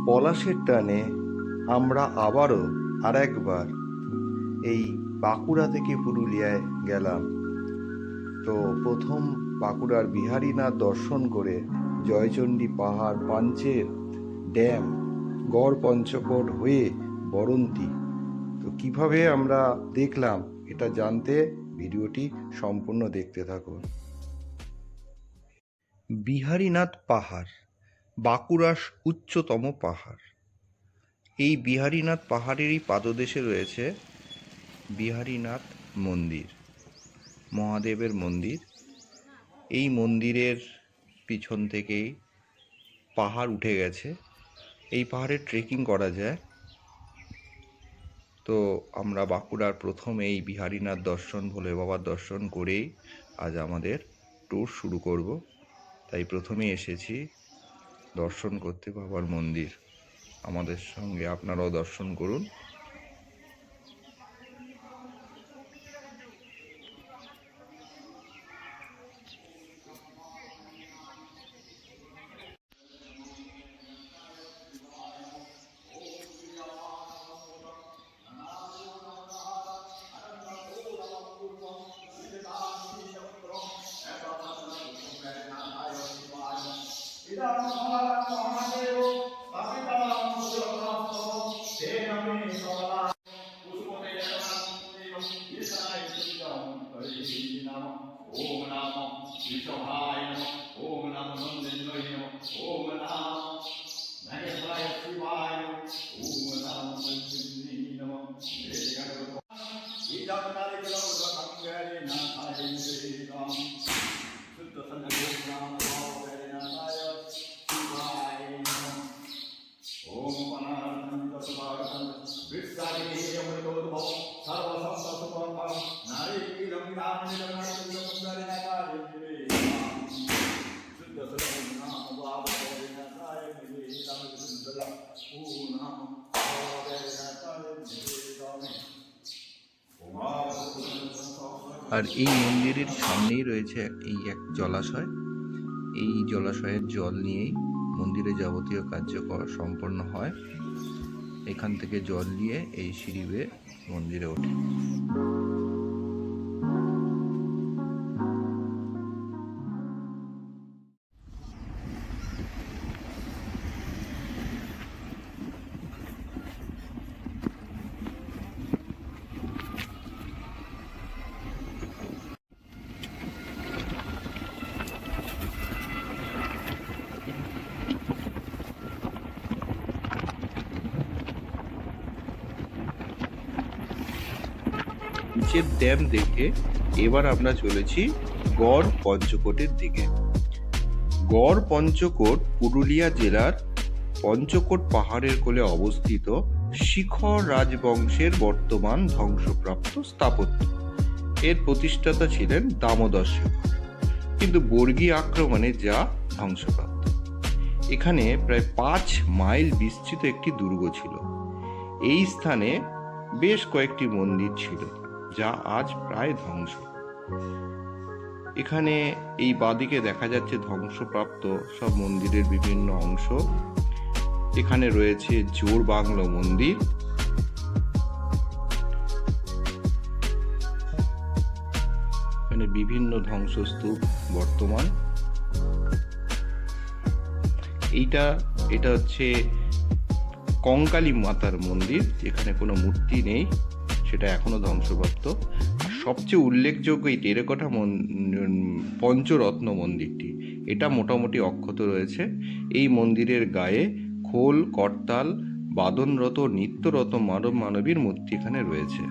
পলাশের টানে আমরা আবারও আরেকবার এই বাঁকুড়া থেকে পুরুলিয়ায় গেলাম। তো প্রথম বাঁকুড়ার বিহারীনাথ দর্শন করে জয়চণ্ডী পাহাড়, পাঞ্চের ড্যাম, গড় পঞ্চকোট হয়ে বরন্তি। তো কিভাবে আমরা দেখলাম এটা জানতে ভিডিওটি সম্পূর্ণ দেখতে থাকুন। বিহারীনাথ পাহাড় বাঁকুড়ার উচ্চতম পাহাড়। এই বিহারীনাথ পাহাড়েরই পাদদেশে রয়েছে বিহারীনাথ মন্দির, মহাদেবের মন্দির। এই মন্দিরের পিছন থেকেই পাহাড় উঠে গেছে। এই পাহাড়ে ট্রেকিং করা যায়। তো আমরা বাঁকুড়ার প্রথম এই বিহারীনাথ দর্শন, ভোলে বাবার দর্শন করেই আজ আমাদের ট্যুর শুরু করব। তাই প্রথমে এসেছি দর্শন করতে বাবার মন্দির। আমাদের সঙ্গে আপনারাও দর্শন করুন। আর এই মন্দিরের সামনেই রয়েছে এই এক জলাশয়। এই জলাশয়ের জল নিয়েই মন্দিরে যাবতীয় কার্যকর সম্পন্ন হয়। এখান থেকে জল নিয়ে এই সিঁড়ি বেয়ে মন্দিরে ওঠে। নিচের ড্যাম দেখে এবার আমরা চলেছি গড় পঞ্চকোটের দিকে। গড় পঞ্চকোট পুরুলিয়া জেলার পঞ্চকোট পাহাড়ের কোলে অবস্থিত শিখর রাজবংশের বর্তমান ধ্বংসপ্রাপ্ত স্থাপত্য। এর প্রতিষ্ঠাতা ছিলেন দামোদর শেখর, কিন্তু বর্গী আক্রমণে যা ধ্বংসপ্রাপ্ত। এখানে প্রায় 5 মাইল বিস্তৃত একটি দুর্গ ছিল। এই স্থানে বেশ কয়েকটি মন্দির ছিল, যা আজ প্রায় ধ্বংস। এখানে এই বাঁদিকে দেখা যাচ্ছে ধ্বংসপ্রাপ্ত সব মন্দিরের বিভিন্ন অংশ। এখানে রয়েছে জোর বাংলো মন্দির, এখানে বিভিন্ন ধ্বংসস্তূপ বর্তমান। এটা হচ্ছে কঙ্কালী মাতার মন্দির, যেখানে কোনো মূর্তি নেই, সেটা এখনো ধ্বংসপ্রাপ্ত। সবচেয়ে উল্লেখযোগ্য এই টেরাকোটা পঞ্চরত্ন মন্দিরটি, এটা মোটামুটি অক্ষত রয়েছে। এই মন্দিরের গায়ে খোল, করতাল, বাদনরত, নিত্যরত মানব মানবীর মূর্তি এখানে রয়েছে।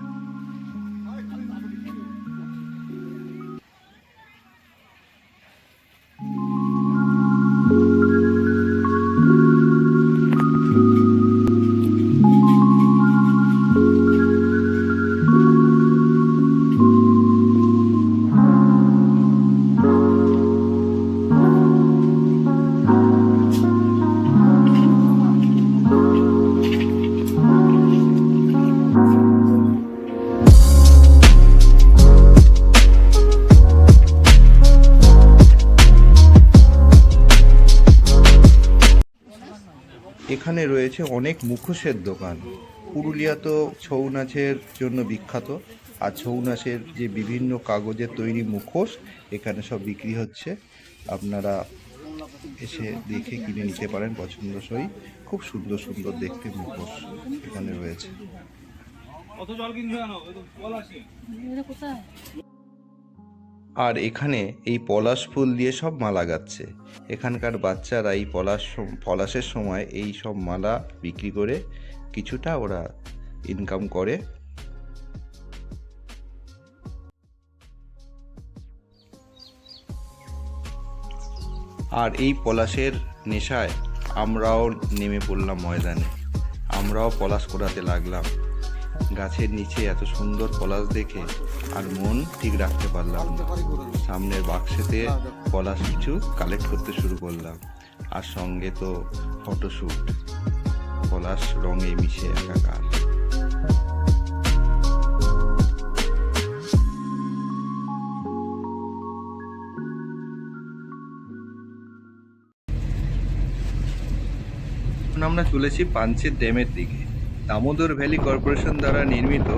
এখানে রয়েছে অনেক মুখোশের দোকান। পুরুলিয়া তো ছৌ নাচের জন্য বিখ্যাত, আর ছৌ নাচের যে বিভিন্ন কাগজের তৈরি মুখোশ এখানে সব বিক্রি হচ্ছে। আপনারা এসে দেখে কিনে নিতে পারেন পছন্দসই। খুব সুন্দর সুন্দর দেখতে মুখোশ এখানে রয়েছে। আর এখানে এই পলাশ ফুল দিয়ে সব মালা গাচ্ছে। এখানকার বাচ্চারা এই পলাশের সময় এই সব মালা বিক্রি করে কিছুটা ওরা ইনকাম করে। আর এই পলাশের নেশায় আমরাও নেমে পড়লাম ময়দানে। আমরাও পলাশ কোড়াতে লাগলাম। গাছের নিচে এত সুন্দর পলাশ দেখে আর মন ঠিক রাখতে পারলাম না। সামনের বাক্সেতে পলাশ কিছু কালেক্ট করতে শুরু করলাম, আর সঙ্গে তো ফটোশ্যুট, পলাশ রঙে মিশে একাকার। আমরা চলেছি পাঞ্চেত ড্যামের দিকে। দামোদর ভ্যালি কর্পোরেশন দ্বারা নির্মিত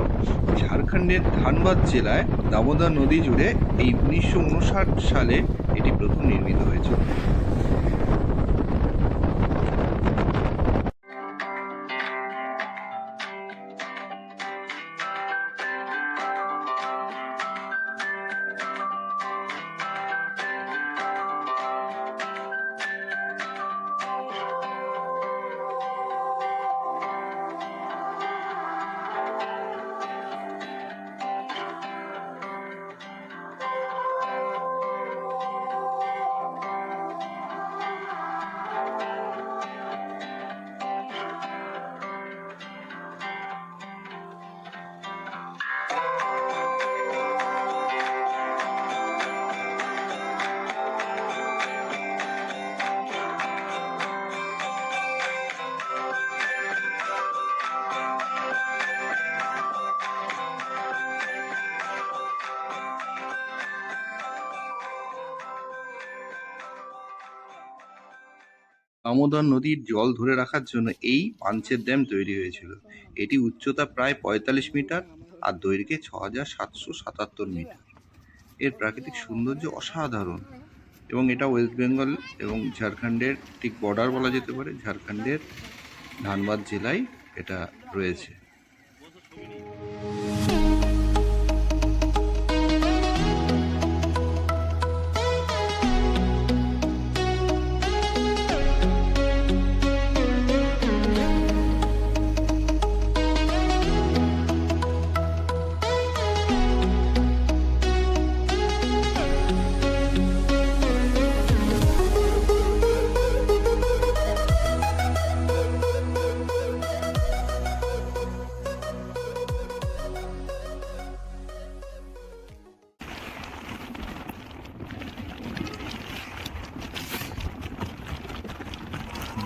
ঝাড়খণ্ডের ধানবাদ জেলায় দামোদর নদী জুড়ে এই 1959 সালে এটি প্রথম নির্মিত হয়েছিল। দামোদর নদীর জল ধরে রাখার জন্য এই পাঞ্চেত ড্যাম তৈরি হয়েছিল। এটি উচ্চতা প্রায় 45 মিটার আর দৈর্ঘ্যে 6777 মিটার। এর প্রাকৃতিক সৌন্দর্য অসাধারণ, এবং এটা ওয়েস্ট বেঙ্গল এবং ঝাড়খণ্ডের ঠিক বর্ডার বলা যেতে পারে। ঝাড়খণ্ডের ধানবাদ জেলায় এটা রয়েছে।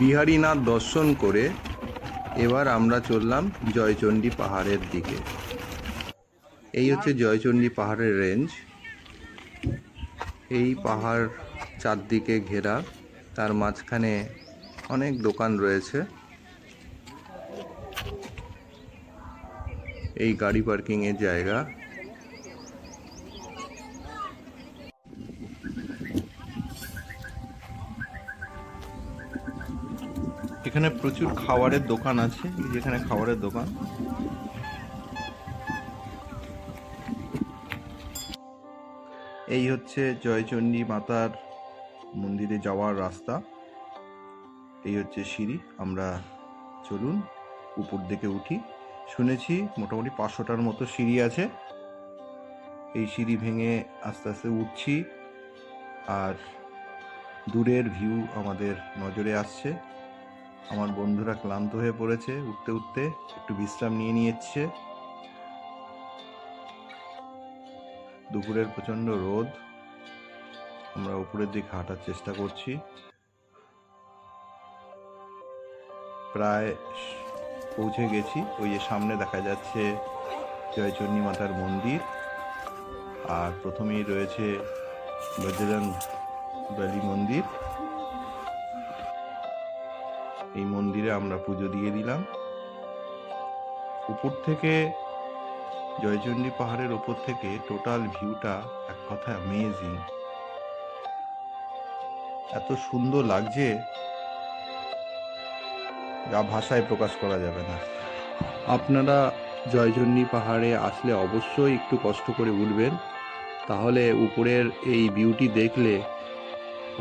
বিহারীনাথ দর্শন করে এবার আমরা চললাম জয়চণ্ডী পাহাড়ের দিকে। এই হচ্ছে জয়চণ্ডী পাহাড়ের রেঞ্জ। এই পাহাড় চারদিকে ঘেরা, তার মাঝখানে অনেক দোকান রয়েছে। এই গাড়ি পার্কিংয়ের জায়গা। এখানে প্রচুর খাবারের দোকান আছে, যেখানে খাবারের দোকান। এই হচ্ছে জয়চণ্ডী মাতার মন্দিরে যাওয়ার রাস্তা। এই হচ্ছে সিঁড়ি। আমরা চলুন উপর দিকে উঠি। শুনেছি মোটামুটি 500টার মতো সিঁড়ি আছে। এই সিঁড়ি ভেঙে আস্তে আস্তে উঠছি, আর দূরের ভিউ আমাদের নজরে আসছে। আমার বন্ধুরা ক্লান্ত হয়ে পড়েছে, উঠতে উঠতে একটু বিশ্রাম নিয়ে নিচ্ছে। দুপুরের প্রচণ্ড রোদ। আমরা উপরের দিকে হাঁটার চেষ্টা করছি। প্রায় পৌঁছে গেছি। ওই যে সামনে দেখা যাচ্ছে জয়চণ্ডী মাতার মন্দির, আর প্রথমেই রয়েছে বজরং বলি মন্দির। এই মন্দিরে আমরা পুজো দিয়ে দিলাম। উপর থেকে জয়চণ্ডী পাহাড়ের ওপর থেকে টোটাল ভিউটা এক কথা অ্যামেজিং। এত সুন্দর লাগছে যা ভাষায় প্রকাশ করা যাবে না। আপনারা জয়চণ্ডী পাহাড়ে আসলে অবশ্যই একটু কষ্ট করে উঠবেন, তাহলে উপরের এই বিউটি দেখলে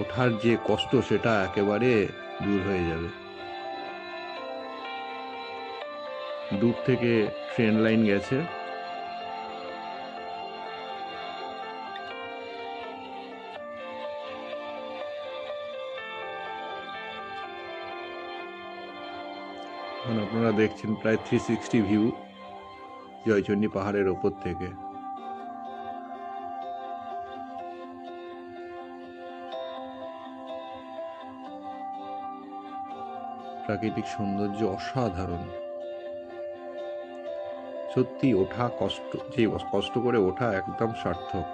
ওঠার যে কষ্ট সেটা একেবারে দূর হয়ে যাবে। দূর থেকে ট্রেন লাইন গেছে। এখন আপনারা দেখছেন প্রায় 360 ভিউ জয়চণ্ডী পাহাড়ের ওপর থেকে। প্রাকৃতিক সৌন্দর্য অসাধারণ। সত্যি ওঠা কষ্ট, যে কষ্ট করে ওঠা একদম সার্থক।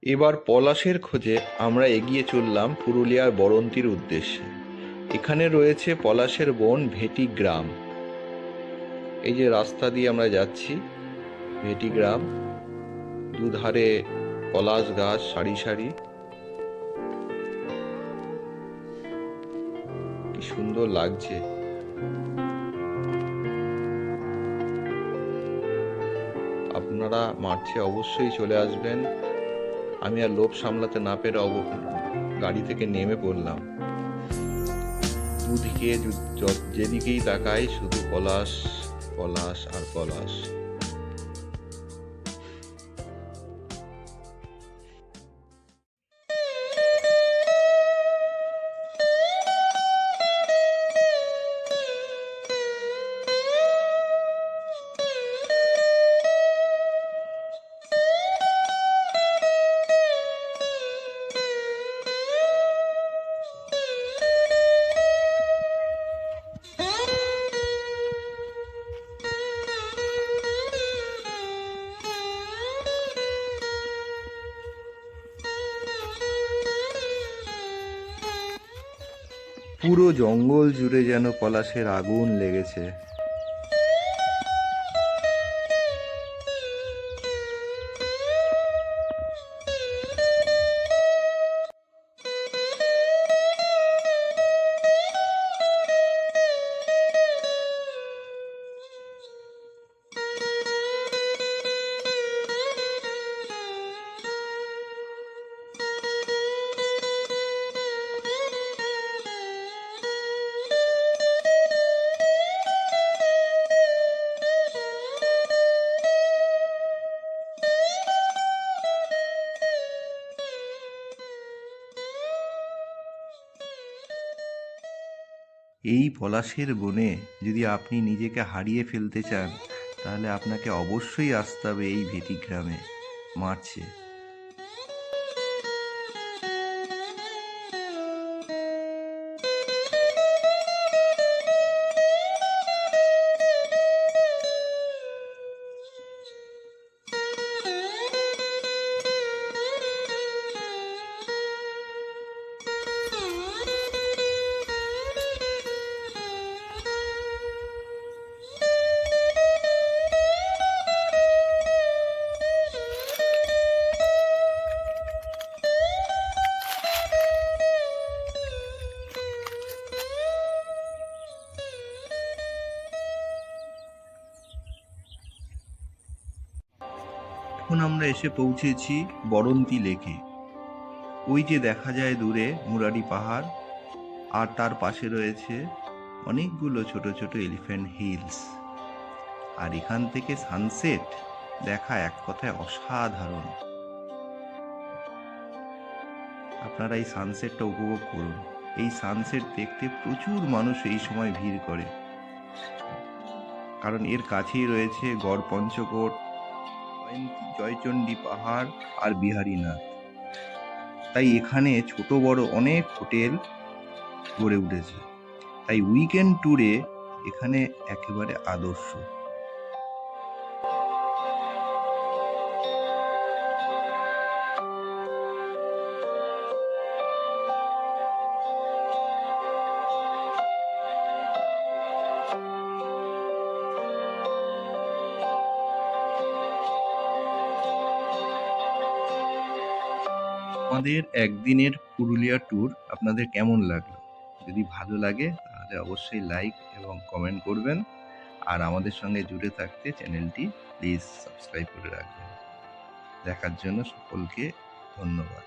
এবার পলাশের খোঁজে আমরা এগিয়ে চললাম পুরুলিয়ার বরন্তির উদ্দেশ্যে। এখানে রয়েছে পলাশের বন ভেটি গ্রাম। এই যে রাস্তা দিয়ে আমরা যাচ্ছি, ভেটি গ্রাম, দুধারে পলাশ গাছ সারি সারি, কি সুন্দর লাগছে। আপনারা মার্চে অবশ্যই চলে আসবেন। আমি আর লোভ সামলাতে না পেরে গাড়ি থেকে নেমে পড়লাম। দুদিকে যেদিকেই তাকাই শুধু পলাশ, পলাশ আর পলাশ। পুরো জঙ্গল জুড়ে যেন পলাশের আগুন লেগেছে। এই পলাশের বনে যদি আপনি নিজেকে হারিয়ে ফেলতে চান, তাহলে আপনাকে অবশ্যই আসতে হবে এই ভেটি গ্রামে মার্চে। এখন আমরা এসে পৌঁছেছি বরন্তি লেকে। ওই যে দেখা যায় দূরে মুরারি পাহাড়, আর তার পাশে রয়েছে অনেকগুলো ছোট ছোট এলিফ্যান্ট হিলস। আর এখান থেকে সানসেট দেখা এক কথায় অসাধারণ। আপনারা এই সানসেটটা উপভোগ করুন। এই সানসেট দেখতে প্রচুর মানুষ এই সময় ভিড় করে, কারণ এর কাছেই রয়েছে গড় পঞ্চকোট, জয়চণ্ডী পাহাড় আর বিহারীনাথ। তাই এখানে ছোট বড় অনেক হোটেল গড়ে উঠেছে। তাই উইকেন্ড ট্যুরে এখানে একেবারে আদর্শ। আমাদের একদিনের পুরুলিয়া ট্যুর আপনাদের কেমন লাগলো? যদি ভালো লাগে তাহলে অবশ্যই লাইক এবং কমেন্ট করবেন, আর আমাদের সঙ্গে জুড়ে থাকতে চ্যানেলটি প্লিজ সাবস্ক্রাইব করে রাখবেন। দেখার জন্য সকলকে ধন্যবাদ।